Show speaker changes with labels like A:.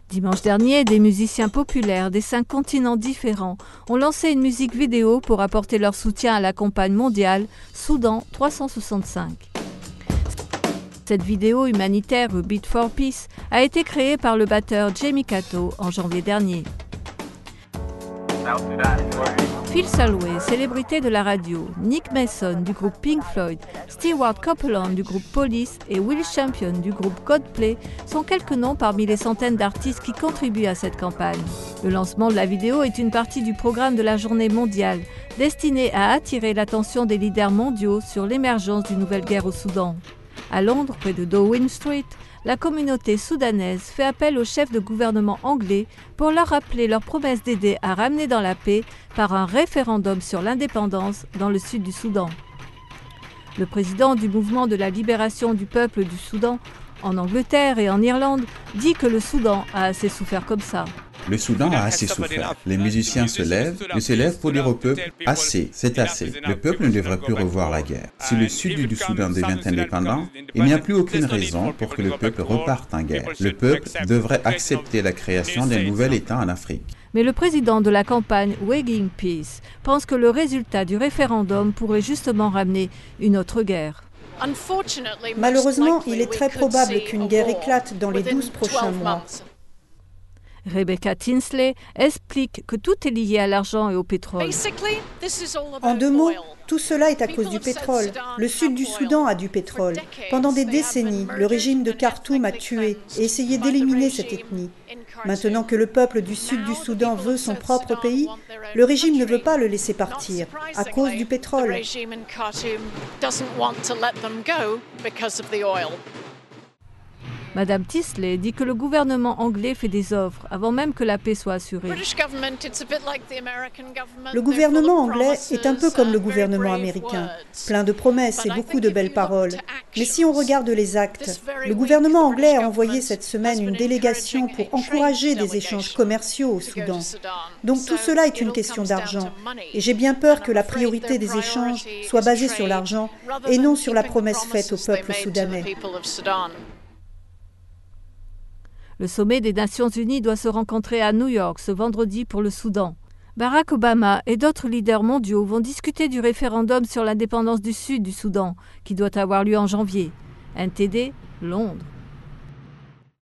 A: Dimanche dernier, des musiciens populaires des 5 continents différents ont lancé une musique vidéo pour apporter leur soutien à la campagne mondiale Soudan 365. Cette vidéo humanitaire Beat for Peace a été créée par le batteur Jamie Kato en janvier dernier. Phil Selway, célébrité de la radio, Nick Mason du groupe Pink Floyd, Stewart Copeland du groupe Police et Will Champion du groupe Coldplay sont quelques noms parmi les centaines d'artistes qui contribuent à cette campagne. Le lancement de la vidéo est une partie du programme de la Journée mondiale, destinée à attirer l'attention des leaders mondiaux sur l'émergence d'une nouvelle guerre au Soudan. À Londres, près de Downing Street, la communauté soudanaise fait appel aux chefs de gouvernement anglais pour leur rappeler leur promesse d'aider à ramener dans la paix par un référendum sur l'indépendance dans le sud du Soudan. Le président du mouvement de la libération du peuple du Soudan, en Angleterre et en Irlande, dit que le Soudan a assez souffert comme ça.
B: Le Soudan a assez souffert. Les musiciens se lèvent pour dire au peuple « assez, c'est assez ». Le peuple ne devrait plus revoir la guerre. Si le sud du Soudan devient indépendant, il n'y a plus aucune raison pour que le peuple reparte en guerre. Le peuple devrait accepter la création d'un nouvel État en Afrique.
A: Mais le président de la campagne Wagging Peace pense que le résultat du référendum pourrait justement ramener une autre guerre.
C: Malheureusement, il est très probable qu'une guerre éclate dans les 12 prochains mois.
A: Rebecca Tinsley explique que tout est lié à l'argent et au pétrole.
C: En 2 mots, tout cela est à cause du pétrole. Le sud du Soudan a du pétrole. Pendant des décennies, le régime de Khartoum a tué et essayé d'éliminer cette ethnie. Maintenant que le peuple du sud du Soudan veut son propre pays, le régime ne veut pas le laisser partir à cause du pétrole.
A: Madame Tinsley dit que le gouvernement anglais fait des offres avant même que la paix soit assurée.
C: Le gouvernement anglais est un peu comme le gouvernement américain, plein de promesses et beaucoup de belles paroles. Mais si on regarde les actes, le gouvernement anglais a envoyé cette semaine une délégation pour encourager des échanges commerciaux au Soudan. Donc tout cela est une question d'argent. Et j'ai bien peur que la priorité des échanges soit basée sur l'argent et non sur la promesse faite au peuple soudanais.
A: Le sommet des Nations Unies doit se rencontrer à New York ce vendredi pour le Soudan. Barack Obama et d'autres leaders mondiaux vont discuter du référendum sur l'indépendance du sud du Soudan, qui doit avoir lieu en janvier. NTD, Londres.